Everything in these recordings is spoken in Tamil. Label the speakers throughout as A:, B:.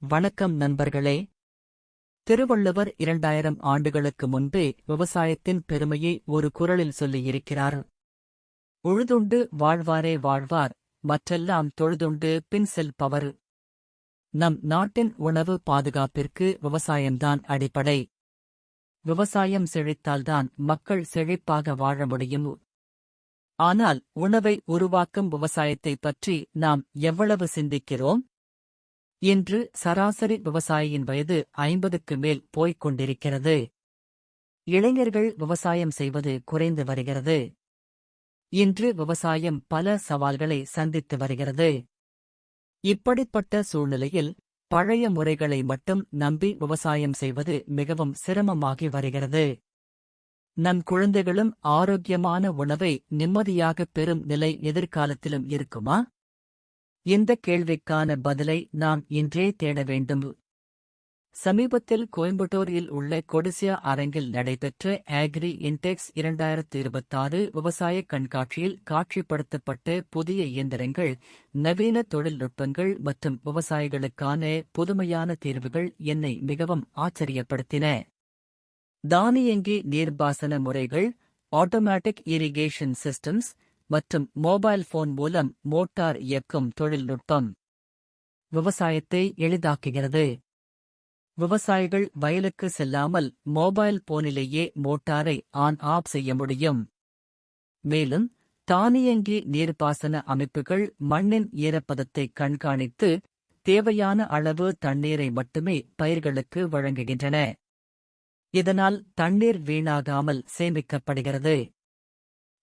A: வணக்கம் நண்பர்களே. திருவள்ளுவர் 2000 ஆண்டுகளுக்கு முன்பே விவசாயத்தின் பெருமையை ஒரு குறளில் சொல்லியிருக்கிறார். உழுதுண்டு வாழ்வாரே வாழ்வார், மற்றெல்லாம் தொழுதுண்டு பின் செல்பவர். நம் நாட்டின் உணவு பாதுகாப்பிற்கு விவசாயம்தான் அடிப்படை. விவசாயம் செழித்தால்தான் மக்கள் செழிப்பாக வாழ முடியும். ஆனால் உணவை உருவாக்கும் விவசாயத்தைப் பற்றி நாம் எவ்வளவு சிந்திக்கிறோம்? இன்று சராசரி விவசாயியின் வயது 50க்கு மேல் போய்க் கொண்டிருக்கிறது. இளைஞர்கள் விவசாயம் செய்வது குறைந்து வருகிறது. இன்று விவசாயம் பல சவால்களை சந்தித்து வருகிறது. இப்படிப்பட்ட சூழ்நிலையில் பழைய முறைகளை மட்டும் நம்பி விவசாயம் செய்வது மிகவும் சிரமமாகி வருகிறது. நம் குழந்தைகளும் ஆரோக்கியமான உணவை நிம்மதியாகப் பெறும் நிலை எதிர்காலத்திலும் இருக்குமா? இந்த கேள்விக்கான பதிலை நாம் இன்றே தேட வேண்டும். சமீபத்தில் கோயம்புத்தூரில் உள்ள கொடிசியா அரங்கில் நடைபெற்ற ஆக்ரி இன்டெக்ஸ் 2026 விவசாய கண்காட்சியில் காட்சிப்படுத்தப்பட்ட புதிய இயந்திரங்கள், நவீன தொழில்நுட்பங்கள் மற்றும் விவசாயிகளுக்கான புதுமையான தீர்வுகள் என்னை மிகவும் ஆச்சரியப்படுத்தின. தானியங்கி நீர்ப்பாசன முறைகள், ஆட்டோமேட்டிக் இரிகேஷன் சிஸ்டம்ஸ் மற்றும் மொபைல் போன் மூலம் மோட்டார் இயக்கும் தொழில்நுட்பம் விவசாயத்தை எளிதாக்குகிறது. விவசாயிகள் வயலுக்கு செல்லாமல் மொபைல் போனிலேயே மோட்டாரை ஆன் ஆஃப் செய்ய முடியும். மேலும் தானியங்கி நீர்ப்பாசன அமைப்புகள் மண்ணின் ஈரப்பதத்தை கண்காணித்து தேவையான அளவு தண்ணீரை மட்டுமே பயிர்களுக்கு வழங்குகின்றன. இதனால் தண்ணீர் வீணாகாமல் சேமிக்கப்படுகிறது.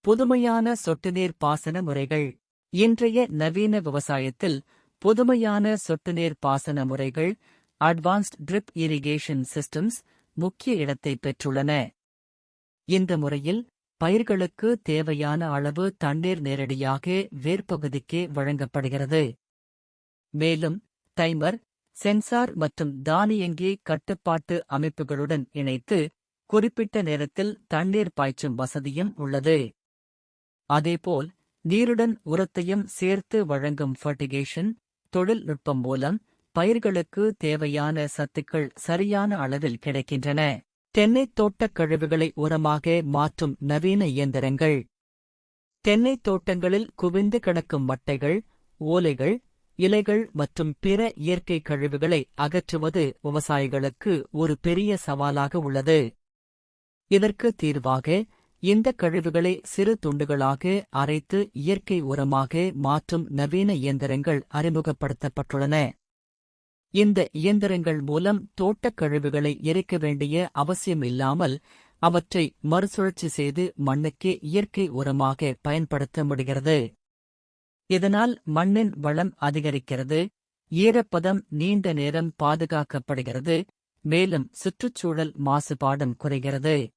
A: புதுமையான சொட்டுநீர் பாசன முறைகள். இன்றைய நவீன விவசாயத்தில் புதுமையான சொட்டுநீர் பாசன முறைகள், அட்வான்ஸ்ட் ட்ரிப் இரிகேஷன் சிஸ்டம்ஸ் முக்கிய இடத்தை பெற்றுள்ளன. இந்த முறையில் பயிர்களுக்கு தேவையான அளவு தண்ணீர் நேரடியாக வேர்ப்பகுதிக்கே வழங்கப்படுகிறது. மேலும் டைமர், சென்சார் மற்றும் தானியங்கி கட்டுப்பாட்டு அமைப்புகளுடன் இணைத்து குறிப்பிட்ட நேரத்தில் தண்ணீர் பாய்ச்சும் வசதியும் உள்ளது. அதேபோல் நீருடன் உரத்தையும் சேர்த்து வழங்கும் ஃபர்டிகேஷன் தொழில்நுட்பம் மூலம் பயிர்களுக்கு தேவையான சத்துக்கள் சரியான அளவில் கிடைக்கின்றன. தென்னைத் தோட்டக் கழிவுகளை உரமாக மாற்றும் நவீன இயந்திரங்கள். தென்னைத் தோட்டங்களில் குவிந்து கிடக்கும் மட்டைகள், ஓலைகள், இலைகள் மற்றும் பிற இயற்கை கழிவுகளை அகற்றுவது விவசாயிகளுக்கு ஒரு பெரிய சவாலாக உள்ளது. இதற்கு தீர்வாக இந்த கழிவுகளை சிறு துண்டுகளாக அரைத்து இயற்கை உரமாக மாற்றும் நவீன இயந்திரங்கள் அறிமுகப்படுத்தப்பட்டுள்ளன. இந்த இயந்திரங்கள் மூலம் தோட்டக் கழிவுகளை எரிக்க வேண்டிய அவசியம் இல்லாமல் அவற்றை மறுசுழற்சி செய்து மண்ணுக்கு இயற்கை உரமாக பயன்படுத்த முடிகிறது. இதனால் மண்ணின் வளம் அதிகரிக்கிறது, ஈரப்பதம் நீண்ட நேரம் பாதுகாக்கப்படுகிறது, மேலும் சுற்றுச்சூழல் மாசுபாடும் குறைகிறது.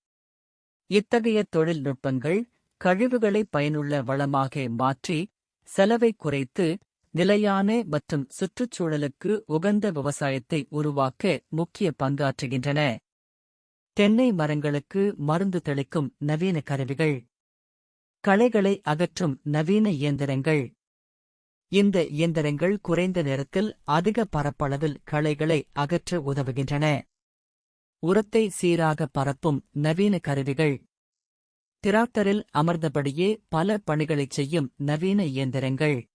A: இத்தகைய தொழில்நுட்பங்கள் கழிவுகளை பயனுள்ள வளமாக மாற்றி செலவை குறைத்து நிலையான மற்றும் சுற்றுச்சூழலுக்கு உகந்த விவசாயத்தை உருவாக்க முக்கிய பங்காற்றுகின்றன. தென்னை மரங்களுக்கு மருந்து தெளிக்கும் நவீன கருவிகள். களைகளை அகற்றும் நவீன இயந்திரங்கள். இந்த இயந்திரங்கள் குறைந்த நேரத்தில் அதிக பரப்பளவில் களைகளை அகற்ற உதவுகின்றன. உரத்தை சீராக பரப்பும் நவீன கருவிகள். டிராக்டரில் அமர்ந்தபடியே பல பணிகளைச் செய்யும் நவீன இயந்திரங்கள்.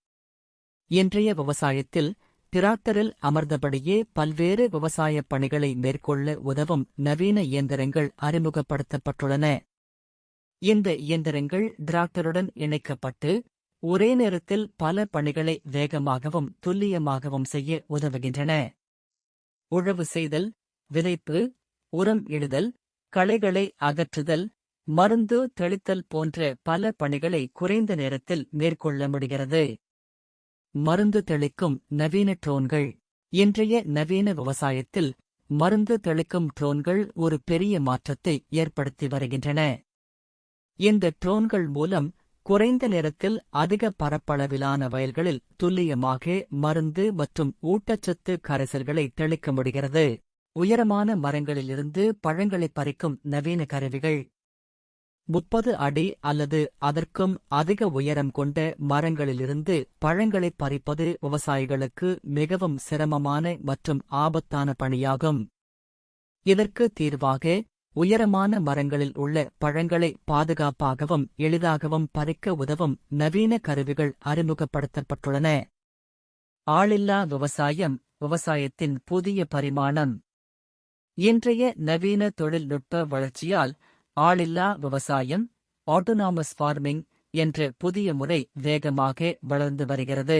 A: இன்றைய விவசாயத்தில் டிராக்டரில் அமர்ந்தபடியே பல்வேறு விவசாயப் பணிகளை மேற்கொள்ள உதவும் நவீன இயந்திரங்கள் அறிமுகப்படுத்தப்பட்டுள்ளன. இந்த இயந்திரங்கள் டிராக்டருடன் இணைக்கப்பட்டு ஒரே நேரத்தில் பல பணிகளை வேகமாகவும் துல்லியமாகவும் செய்ய உதவுகின்றன. உழவு செய்தல், விதைப்பு, உரம் இடுதல், களைகளை அகற்றுதல், மருந்து தெளித்தல் போன்ற பல பணிகளை குறைந்த நேரத்தில் மேற்கொள்ள முடிகிறது. மருந்து தெளிக்கும் நவீன ட்ரோன்கள். இன்றைய நவீன விவசாயத்தில் மருந்து தெளிக்கும் ட்ரோன்கள் ஒரு பெரிய மாற்றத்தை ஏற்படுத்தி வருகின்றன. இந்த ட்ரோன்கள் மூலம் குறைந்த நேரத்தில் அதிக பரப்பளவிலான வயல்களில் துல்லியமாக மருந்து மற்றும் ஊட்டச்சத்து கரைசல்களை தெளிக்க முடிகிறது. உயரமான மரங்களிலிருந்து பழங்களை பறிக்கும் நவீன கருவிகள். 30 அடி அல்லது அதற்கும் அதிக உயரம் கொண்ட மரங்களிலிருந்து பழங்களைப் பறிப்பது விவசாயிகளுக்கு மிகவும் சிரமமான மற்றும் ஆபத்தான பணியாகும். இதற்கு தீர்வாக உயரமான மரங்களில் உள்ள பழங்களை பாதுகாப்பாகவும் எளிதாகவும் பறிக்க உதவும் நவீன கருவிகள் அறிமுகப்படுத்தப்பட்டுள்ளன. ஆளில்லா விவசாயம் விவசாயத்தின் புதிய பரிமாணம். இன்றைய நவீன தொழில்நுட்ப வளர்ச்சியால் ஆளில்லா விவசாயம் ஆட்டோனாமஸ் ஃபார்மிங் என்ற புதிய முறை வேகமாக வளர்ந்து வருகிறது.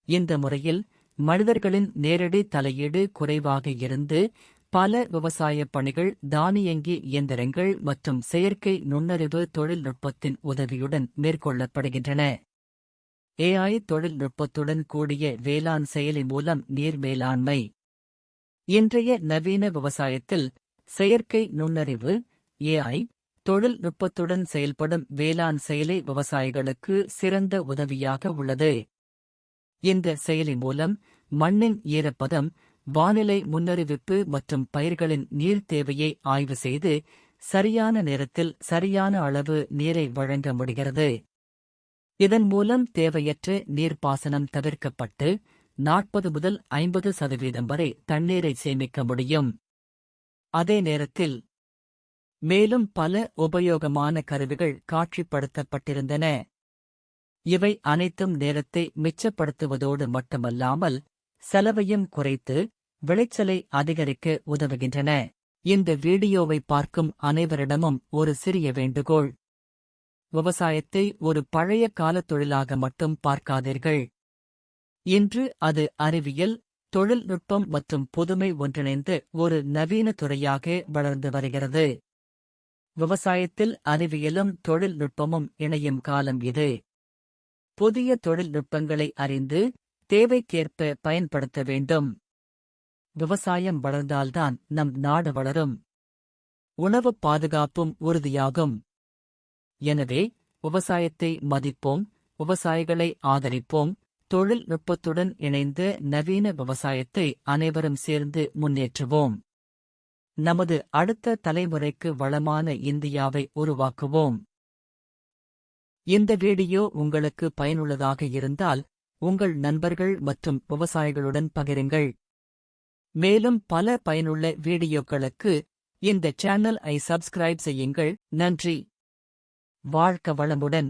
A: இந்த முறையில் மனிதர்களின் நேரடி தலையீடு குறைவாக இருந்து பல விவசாயப் பணிகள் தானியங்கி இயந்திரங்கள் மற்றும் செயற்கை நுண்ணறிவு தொழில்நுட்பத்தின் உதவியுடன் மேற்கொள்ளப்படுகின்றன. AI தொழில்நுட்பத்துடன் கூடிய வேளாண் செயலி மூலம் நீர் மேலாண்மை. இன்றைய நவீன விவசாயத்தில் செயற்கை நுண்ணறிவு AI தொழில்நுட்பத்துடன் செயல்படும் வேளாண் செயலி விவசாயிகளுக்கு சிறந்த உதவியாக உள்ளது. இந்த செயலி மூலம் மண்ணின் ஈரப்பதம், வானிலை முன்னறிவிப்பு மற்றும் பயிர்களின் நீர் தேவையை ஆய்வு செய்து சரியான நேரத்தில் சரியான அளவு நீரை வழங்க முடிகிறது. இதன் மூலம் தேவையற்ற நீர்ப்பாசனம் தவிர்க்கப்பட்டு 40 முதல் 50% வரை தண்ணீரை சேமிக்க முடியும். அதே நேரத்தில் மேலும் பல உபயோகமான கருவிகள் காட்சிப்படுத்தப்பட்டிருந்தன. இவை அனைத்தும் நேரத்தை மிச்சப்படுத்துவதோடு மட்டுமல்லாமல் செலவையும் குறைத்து விளைச்சலை அதிகரிக்க உதவுகின்றன. இந்த வீடியோவை பார்க்கும் அனைவரிடமும் ஒரு சிறிய வேண்டுகோள். விவசாயத்தை ஒரு பழைய கால தொழிலாக மட்டும் பார்க்காதீர்கள். இன்று அது அறிவியல், தொழில்நுட்பம் மற்றும் புதுமை ஒன்றிணைந்து ஒரு நவீன துறையாக வளர்ந்து வருகிறது. விவசாயத்தில் அறிவியலும் தொழில்நுட்பமும் இணையும் காலம் இது. புதிய தொழில்நுட்பங்களை அறிந்து தேவைக்கேற்ப பயன்படுத்த வேண்டும். விவசாயம் வளர்ந்தால்தான் நம் நாடு வளரும். உணவுப் பாதுகாப்பும் உறுதியாகும். எனவே விவசாயத்தை மதிப்போம், விவசாயிகளை ஆதரிப்போம். தொழில்நுட்பத்துடன் இணைந்த நவீன விவசாயத்தை அனைவரும் சேர்ந்து முன்னேற்றுவோம். நமது அடுத்த தலைமுறைக்கு வளமான இந்தியாவை உருவாக்குவோம். இந்த வீடியோ உங்களுக்கு பயனுள்ளதாக இருந்தால் உங்கள் நண்பர்கள் மற்றும் விவசாயிகளுடன் பகிருங்கள். மேலும் பல பயனுள்ள வீடியோக்களுக்கு இந்த சேனல் ஐ சப்ஸ்கிரைப் செய்யுங்கள். நன்றி. வாழ்க வளமுடன்.